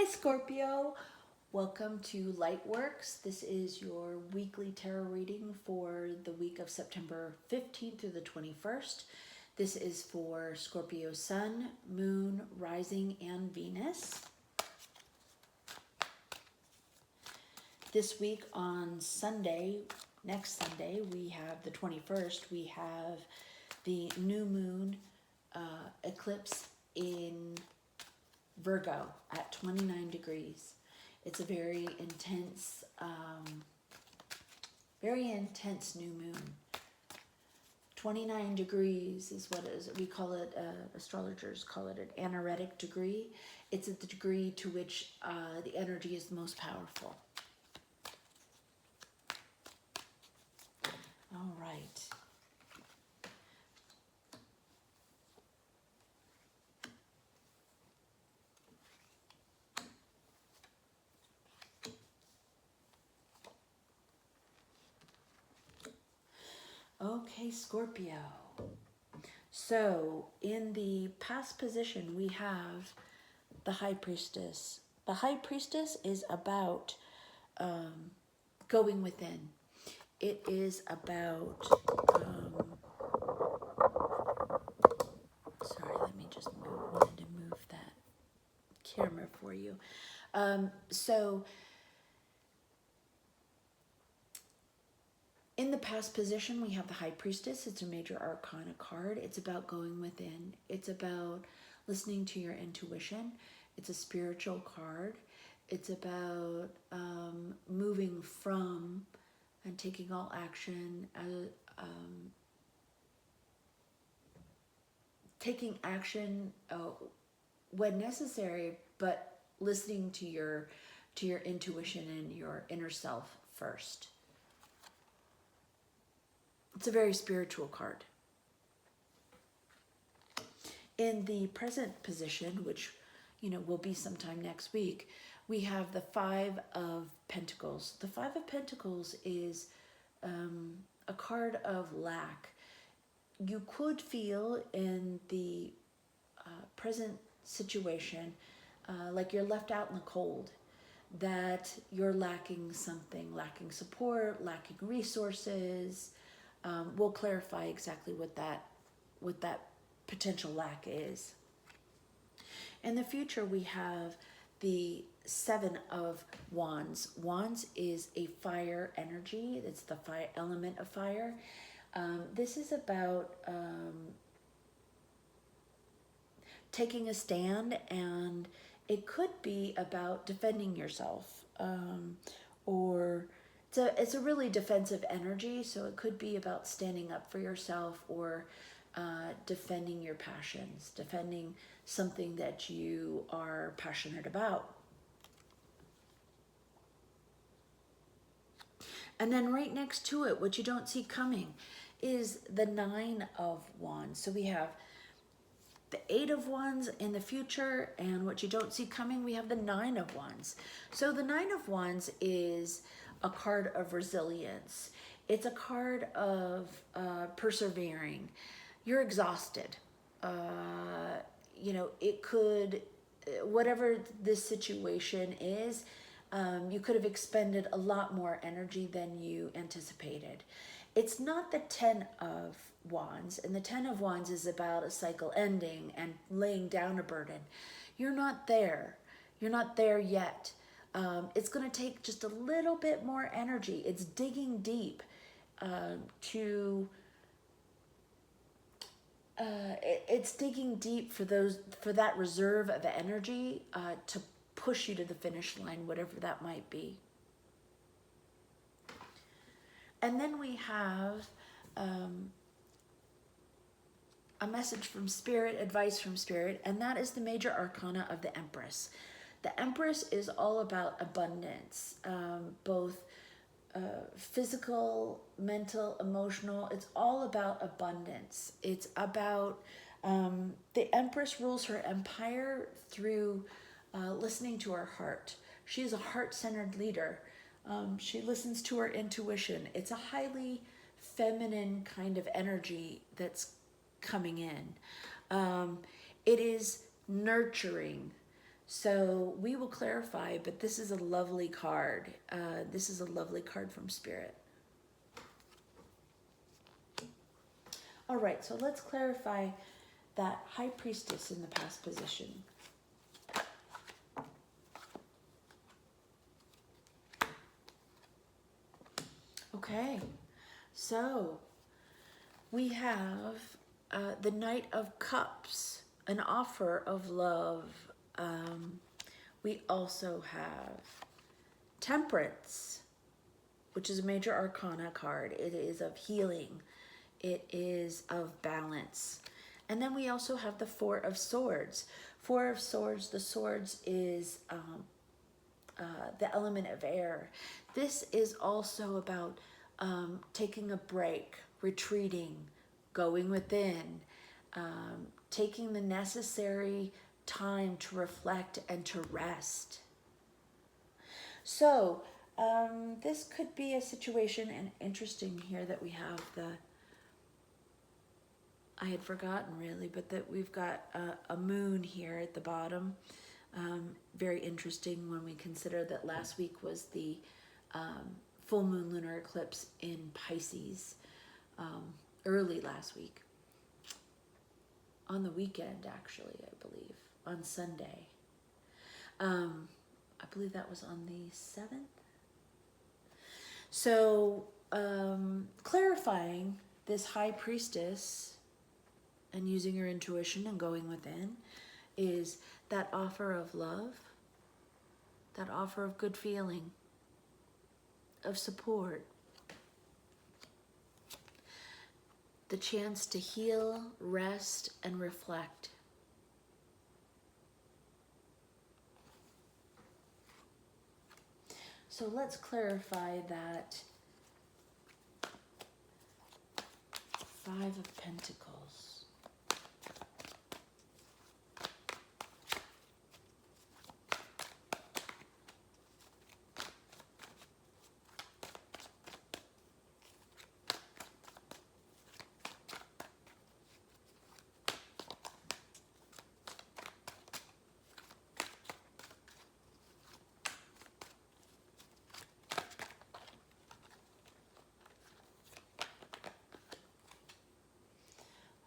Hi Scorpio, welcome to Lightworks. This is your weekly tarot reading for the week of September 15th through the 21st. This is for Scorpio Sun, Moon, Rising, and Venus. This week on Sunday, next Sunday, we have the 21st, we have the new moon eclipse in Virgo at 29 degrees. It's a very intense new moon. 29 degrees is what it is. We call it, astrologers call it an anaretic degree. It's at the degree to which the energy is most powerful. All right. Okay, Scorpio. So in the past position, we have the High Priestess. The High Priestess is about going within. It is about, sorry, let me just wanted to move that camera for you. So in the past position, we have the High Priestess. It's a major arcana card. It's about going within. It's about listening to your intuition. It's a spiritual card. It's about moving from and taking all action, taking action when necessary, but listening to your intuition and your inner self first. It's a very spiritual card. In the present position, which will be sometime next week, we have the Five of Pentacles. The Five of Pentacles is a card of lack. You could feel in the present situation like you're left out in the cold, that you're lacking something, lacking support, lacking resources. We'll clarify exactly what that potential lack is. In the future, we have the Seven of Wands. Wands is a fire energy. It's the fire element of fire. This is about taking a stand, and it could be about defending yourself, or it's a really defensive energy, so it could be about standing up for yourself, or defending your passions, defending something that you are passionate about. And then right next to it, what you don't see coming, is the Nine of Wands. So we have the Eight of Wands in the future, and what you don't see coming, we have the Nine of Wands. So the Nine of Wands is a card of resilience. It's a card of persevering. You're exhausted. It could, whatever this situation is, you could have expended a lot more energy than you anticipated. It's not the Ten of Wands, and the Ten of Wands is about a cycle ending and laying down a burden. You're not there. You're not there yet. It's going to take just a little bit more energy. It's digging deep it's digging deep for that reserve of energy to push you to the finish line, whatever that might be. And then we have a message from Spirit, advice from Spirit, and that is the major arcana of the Empress. The Empress is all about abundance, both physical, mental, emotional. It's all about abundance. It's about, the Empress rules her empire through listening to her heart. She's a heart-centered leader. She listens to her intuition. It's a highly feminine kind of energy that's coming in. It is nurturing. So we will clarify, but this is a lovely card. This is a lovely card from Spirit. All right, so let's clarify that High Priestess in the past position. Okay, so we have the Knight of Cups, an offer of love. We also have Temperance, which is a major arcana card. It is of healing. It is of balance. And then we also have the Four of Swords. Four of Swords, the swords is the element of air. This is also about taking a break, retreating, going within, taking the necessary time to reflect and to rest. So this could be a situation, and interesting here that we have I had forgotten really, but that we've got a moon here at the bottom. Very interesting when we consider that last week was the full moon lunar eclipse in Pisces, early last week. On the weekend, actually, I believe, on Sunday. I believe that was on the 7th. So, clarifying this High Priestess and using your intuition and going within is that offer of love, that offer of good feeling, of support, the chance to heal, rest, and reflect. So let's clarify that Five of Pentacles.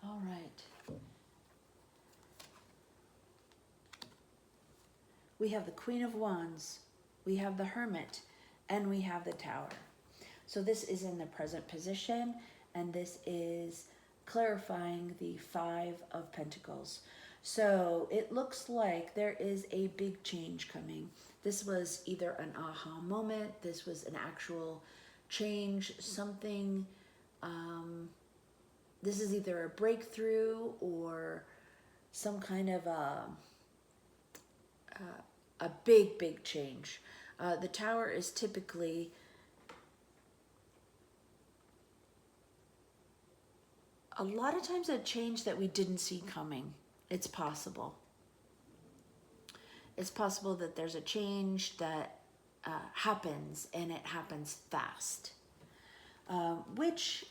All right. We have the Queen of Wands, we have the Hermit, and we have the Tower. So this is in the present position, and this is clarifying the Five of Pentacles. So it looks like there is a big change coming. This was either an aha moment, this was an actual change, something, this is either a breakthrough or some kind of a big change. The Tower is typically a lot of times a change that we didn't see coming. It's possible. It's possible that there's a change that happens, and it happens fast, which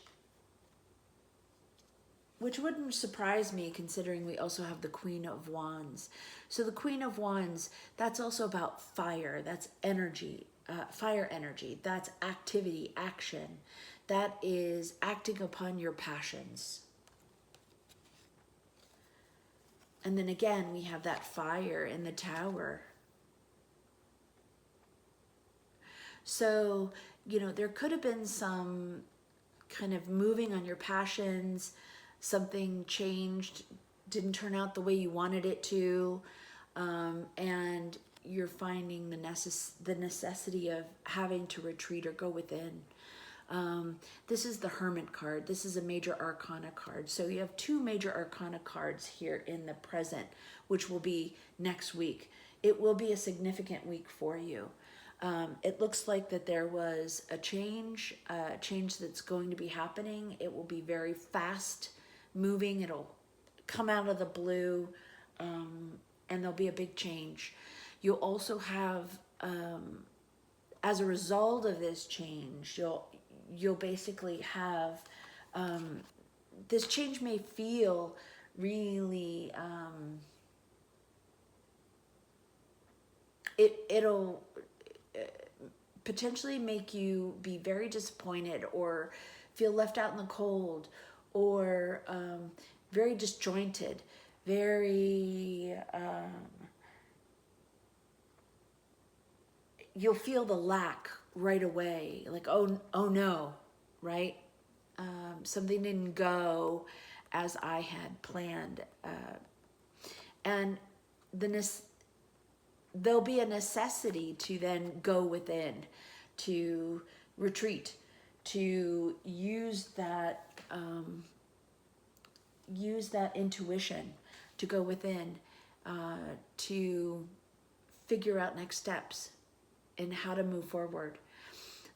wouldn't surprise me, considering we also have the Queen of Wands. So the Queen of Wands, that's also about fire, that's energy, fire energy, that's activity, action, that is acting upon your passions. And then again, we have that fire in the Tower. So, you know, there could have been some kind of moving on your passions, something changed, didn't turn out the way you wanted it to, and you're finding the necessity of having to retreat or go within. This is the Hermit card. This is a major arcana card. So you have two major arcana cards here in the present, which will be next week. It will be a significant week for you. It looks like that there was a change that's going to be happening. It will be very fast moving. It'll come out of the blue, and there'll be a big change. You'll also have, as a result of this change, you'll basically have, this change may feel really it'll potentially make you be very disappointed or feel left out in the cold, or very disjointed, very you'll feel the lack right away, like oh no, right? Something didn't go as I had planned, and there'll be a necessity to then go within, to retreat, to use that intuition, to go within, to figure out next steps and how to move forward.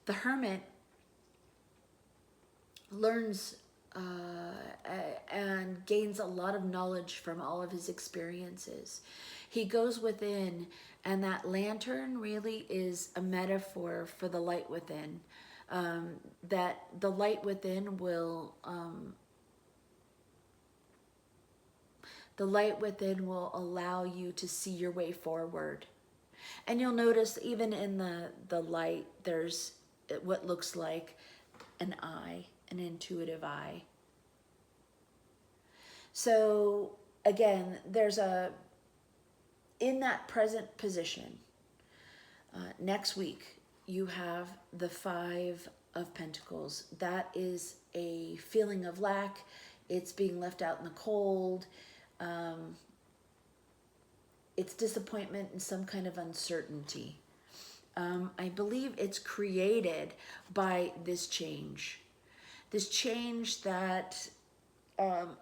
The hermit learns and gains a lot of knowledge from all of his experiences. He goes within, and that lantern really is a metaphor for the light within. That the light within will allow you to see your way forward. And you'll notice even in the light, there's what looks like an eye, an intuitive eye. So again, in that present position, next week, you have the Five of Pentacles. That is a feeling of lack. It's being left out in the cold. It's disappointment and some kind of uncertainty. I believe it's created by this change that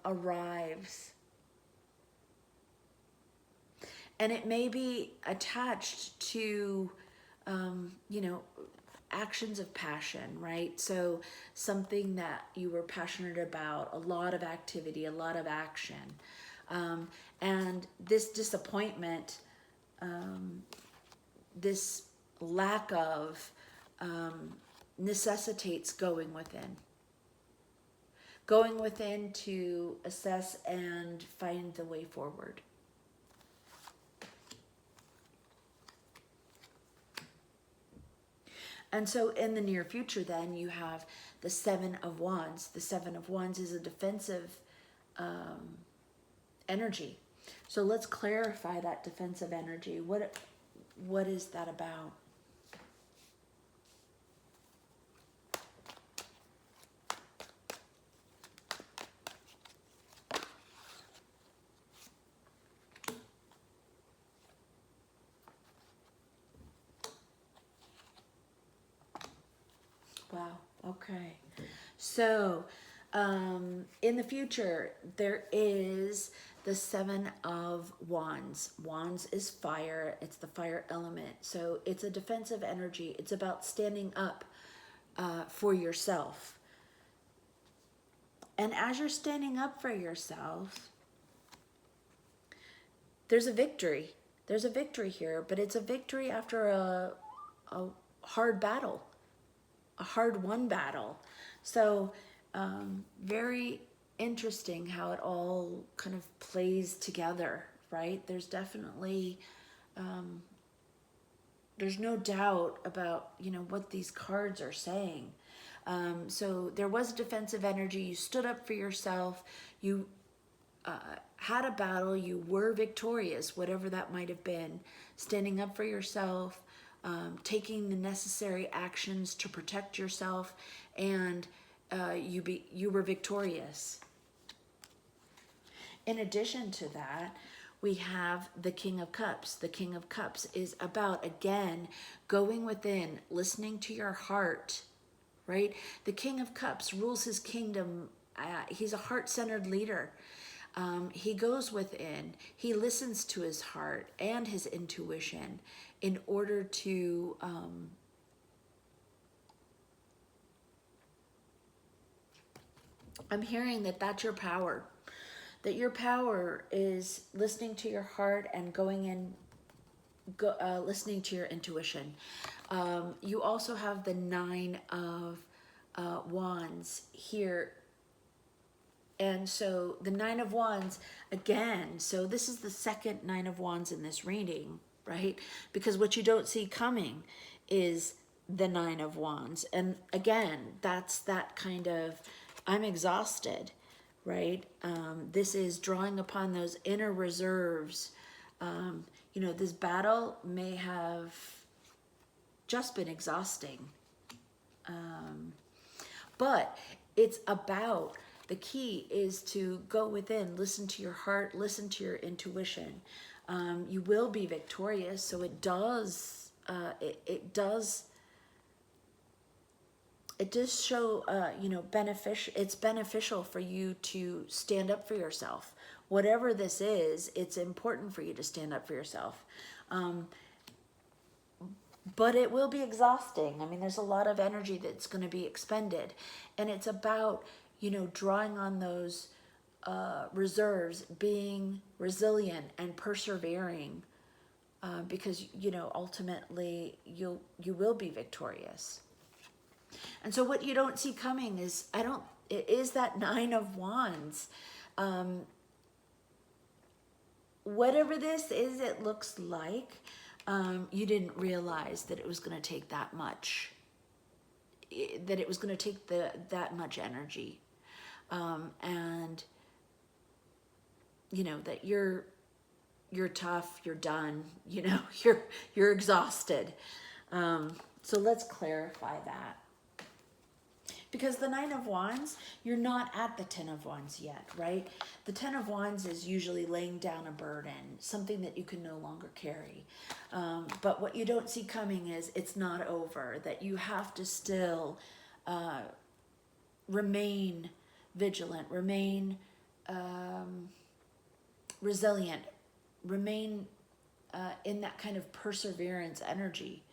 arrives. And it may be attached to, actions of passion, right? So something that you were passionate about, a lot of activity, a lot of action. And this disappointment, this lack of, necessitates going within. Going within to assess and find the way forward. And so in the near future, then, you have the Seven of Wands. The Seven of Wands is a defensive energy. So let's clarify that defensive energy. What is that about? Wow. Okay. So, in the future, there is the Seven of Wands. Wands is fire. It's the fire element. So it's a defensive energy. It's about standing up for yourself. And as you're standing up for yourself, there's a victory. There's a victory here, but it's a victory after a hard battle. A hard-won battle. So very interesting how it all kind of plays together, right? There's definitely, there's no doubt about, what these cards are saying. So there was defensive energy. You stood up for yourself. You had a battle. You were victorious, whatever that might have been. Standing up for yourself, taking the necessary actions to protect yourself, and you were victorious. In addition to that, we have the King of Cups. The King of Cups is about, again, going within, listening to your heart, right? The King of Cups rules his kingdom. He's a heart-centered leader. He goes within. He listens to his heart and his intuition in order to I'm hearing that that's your power. That your power is listening to your heart and going in, listening to your intuition. You also have the Nine of Wands here. And so the Nine of Wands, again, so this is the second Nine of Wands in this reading. right? Because what you don't see coming is the Nine of Wands. And again, that's that kind of, I'm exhausted, right? This is drawing upon those inner reserves. You know, this battle may have just been exhausting. But it's about, the key is to go within, listen to your heart, listen to your intuition. You will be victorious. So it does, it does show, you know, it's beneficial for you to stand up for yourself. Whatever this is, it's important for you to stand up for yourself. But it will be exhausting. I mean, there's a lot of energy that's going to be expended. And it's about, you know, drawing on those reserves, being resilient and persevering, because, you know, ultimately you will be victorious. And so what you don't see coming is, it is that Nine of Wands. Whatever this is, it looks like, you didn't realize that it was going to take that much, that it was going to take that much energy. And, you know, that you're tough, you're done, you know, you're exhausted. So let's clarify that. Because the Nine of Wands, you're not at the Ten of Wands yet, right? The Ten of Wands is usually laying down a burden, something that you can no longer carry. But what you don't see coming is it's not over, that you have to still remain vigilant, remain resilient, remain in that kind of perseverance energy.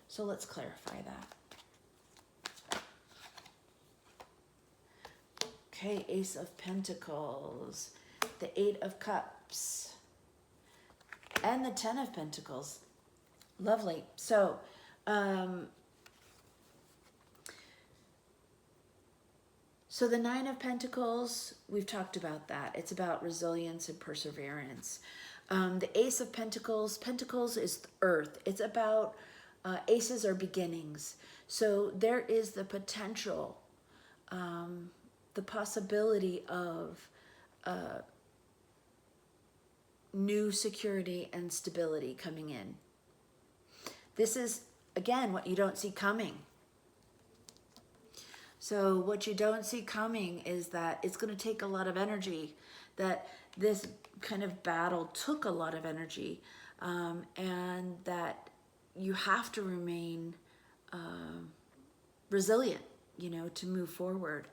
So let's clarify that. Okay, Ace of Pentacles, the Eight of Cups, and the Ten of Pentacles. Lovely. So, so the Nine of Pentacles, we've talked about that. It's about resilience and perseverance. The Ace of Pentacles, Pentacles is earth. It's about, aces are beginnings. So there is the potential, the possibility of new security and stability coming in. This is, again, what you don't see coming. So what you don't see coming is that it's going to take a lot of energy, that this kind of battle took a lot of energy, and that you have to remain resilient, you know, to move forward.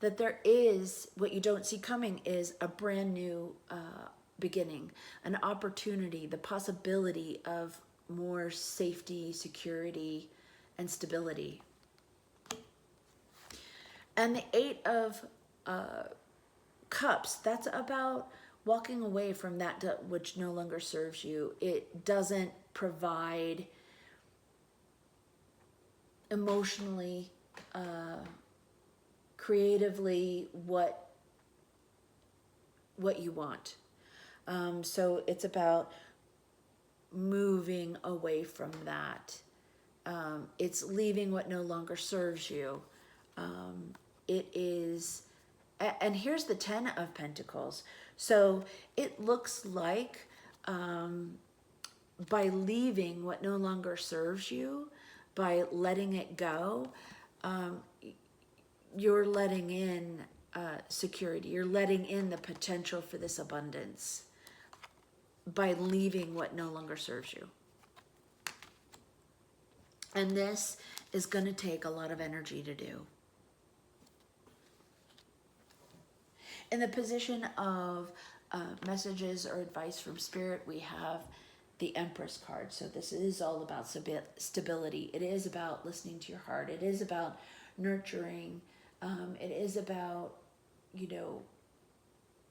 That there is, what you don't see coming is a brand new beginning, an opportunity, the possibility of more safety, security, and stability. And the Eight of Cups, that's about walking away from that which no longer serves you. It doesn't provide emotionally, creatively what you want. So it's about moving away from that. It's leaving what no longer serves you. It is, and here's the Ten of Pentacles. So it looks like by leaving what no longer serves you, by letting it go, you're letting in security. You're letting in the potential for this abundance by leaving what no longer serves you. And this is going to take a lot of energy to do. In the position of messages or advice from Spirit, we have the Empress card. So this is all about stability. It is about listening to your heart. It is about nurturing. It is about, you know,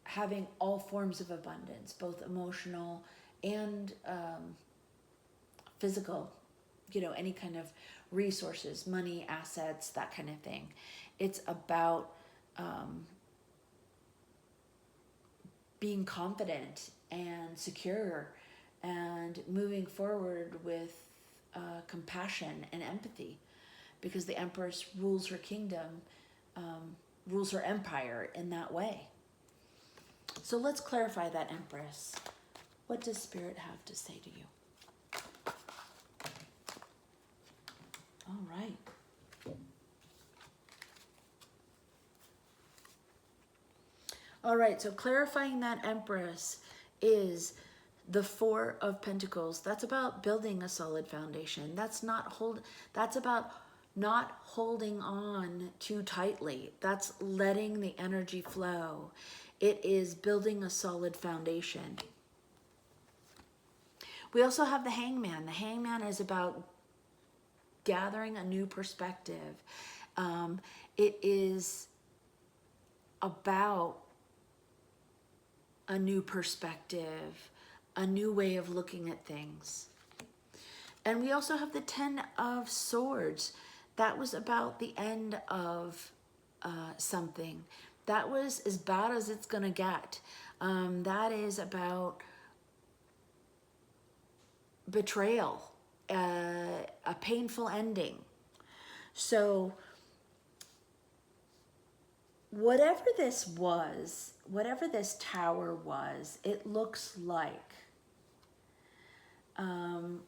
having all forms of abundance, both emotional and physical, you know, any kind of resources, money, assets, that kind of thing. It's about being confident and secure and moving forward with compassion and empathy, because the Empress rules her kingdom, rules her empire in that way. So let's clarify that, Empress. What does Spirit have to say to you? All right. All right, so clarifying that, Empress, is the Four of Pentacles. That's about building a solid foundation. That's about not holding on too tightly. That's letting the energy flow. It is building a solid foundation. We also have the Hangman. The Hangman is about gathering a new perspective. It is about a new perspective, a new way of looking at things. And we also have the Ten of Swords. That was about the end of something. That was as bad as it's going to get. That is about betrayal, a painful ending. So whatever this was, whatever this tower was, it looks like,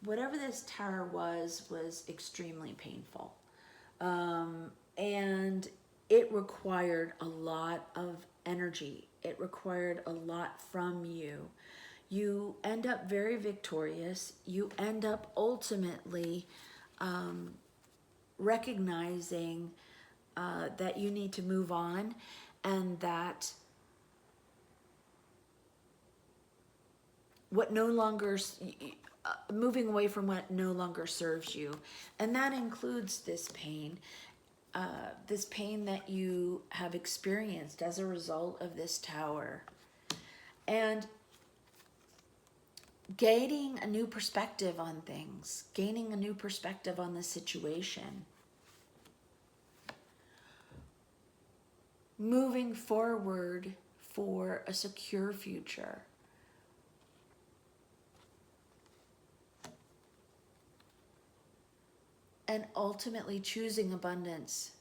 whatever this tower was extremely painful. And it required a lot of energy. It required a lot from you. You end up very victorious. You end up ultimately recognizing that you need to move on, and that what no longer, moving away from what no longer serves you. And that includes this pain that you have experienced as a result of this tower. And gaining a new perspective on things, gaining a new perspective on the situation. Moving forward for a secure future. And ultimately choosing abundance.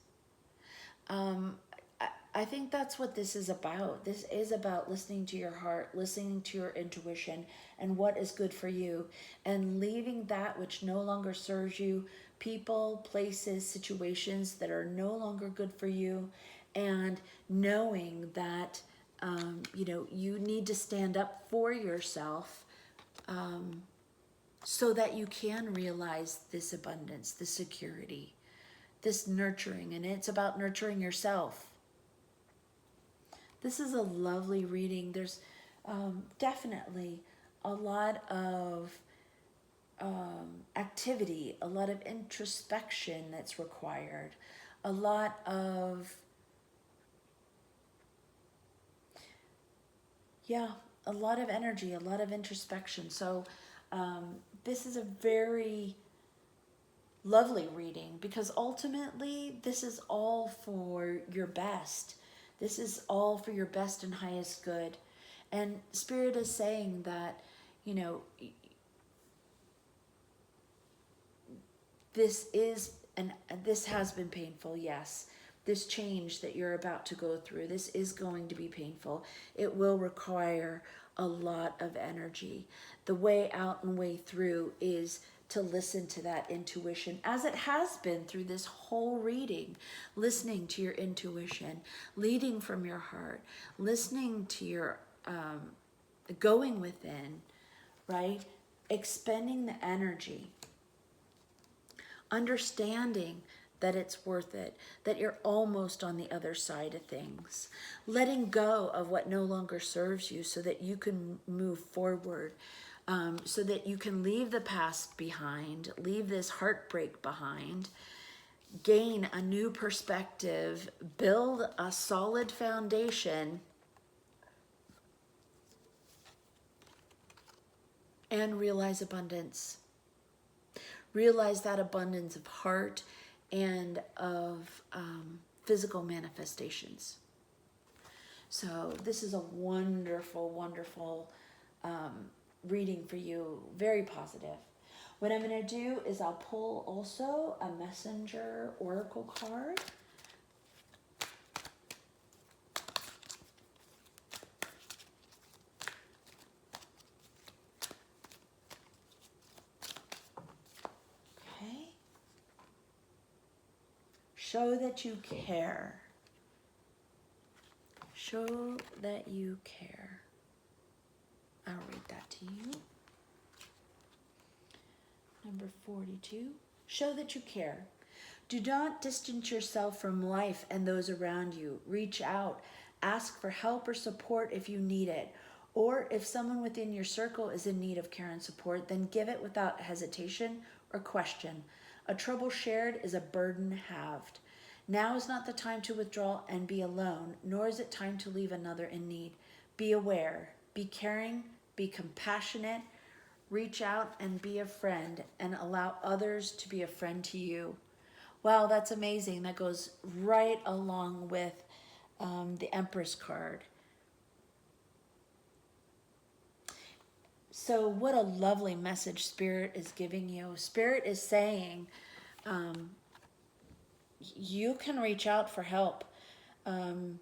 I think that's what this is about. This is about listening to your heart, listening to your intuition, and what is good for you, and leaving that which no longer serves you, people, places, situations that are no longer good for you, and knowing that you need to stand up for yourself, so that you can realize this abundance, this security, this nurturing. And it's about nurturing yourself. This is a lovely reading. There's definitely a lot of activity, a lot of introspection that's required, a lot of, a lot of energy, a lot of introspection. So this is a very lovely reading, because ultimately this is all for your best. This is all for your best and highest good. And Spirit is saying that, this has been painful, yes. This change that you're about to go through, this is going to be painful. It will require a lot of energy. The way out and way through is to listen to that intuition, as it has been through this whole reading. Listening to your intuition, leading from your heart, listening to your going within, right? Expending the energy, understanding that it's worth it, that you're almost on the other side of things, letting go of what no longer serves you so that you can move forward, so that you can leave the past behind, leave this heartbreak behind, gain a new perspective, build a solid foundation, and realize abundance. Realize that abundance of heart and of physical manifestations. So this is a wonderful, wonderful reading for you. Very positive. What I'm going to do is I'll pull also a messenger oracle card. Okay. Show that you care. Show that you care. I'll read that to you. Number 42. Show that you care. Do not distance yourself from life and those around you. Reach out. Ask for help or support if you need it. Or if someone within your circle is in need of care and support, then give it without hesitation or question. A trouble shared is a burden halved. Now is not the time to withdraw and be alone, nor is it time to leave another in need. Be aware, be caring, be compassionate, reach out and be a friend, and allow others to be a friend to you. Wow, that's amazing. That goes right along with the Empress card. So what a lovely message Spirit is giving you. Spirit is saying, you can reach out for help. The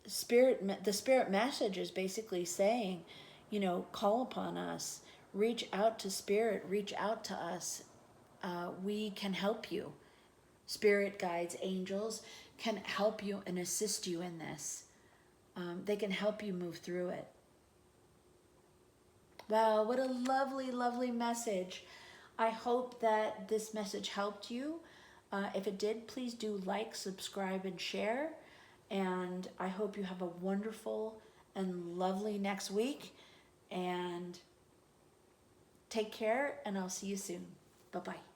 Spirit message is basically saying, call upon us, reach out to Spirit, reach out to us. We can help you. Spirit guides, angels can help you and assist you in this. They can help you move through it. Wow, what a lovely, lovely message. I hope that this message helped you. If it did, please do like, subscribe, and share. And I hope you have a wonderful and lovely next week. And take care, and I'll see you soon. Bye-bye.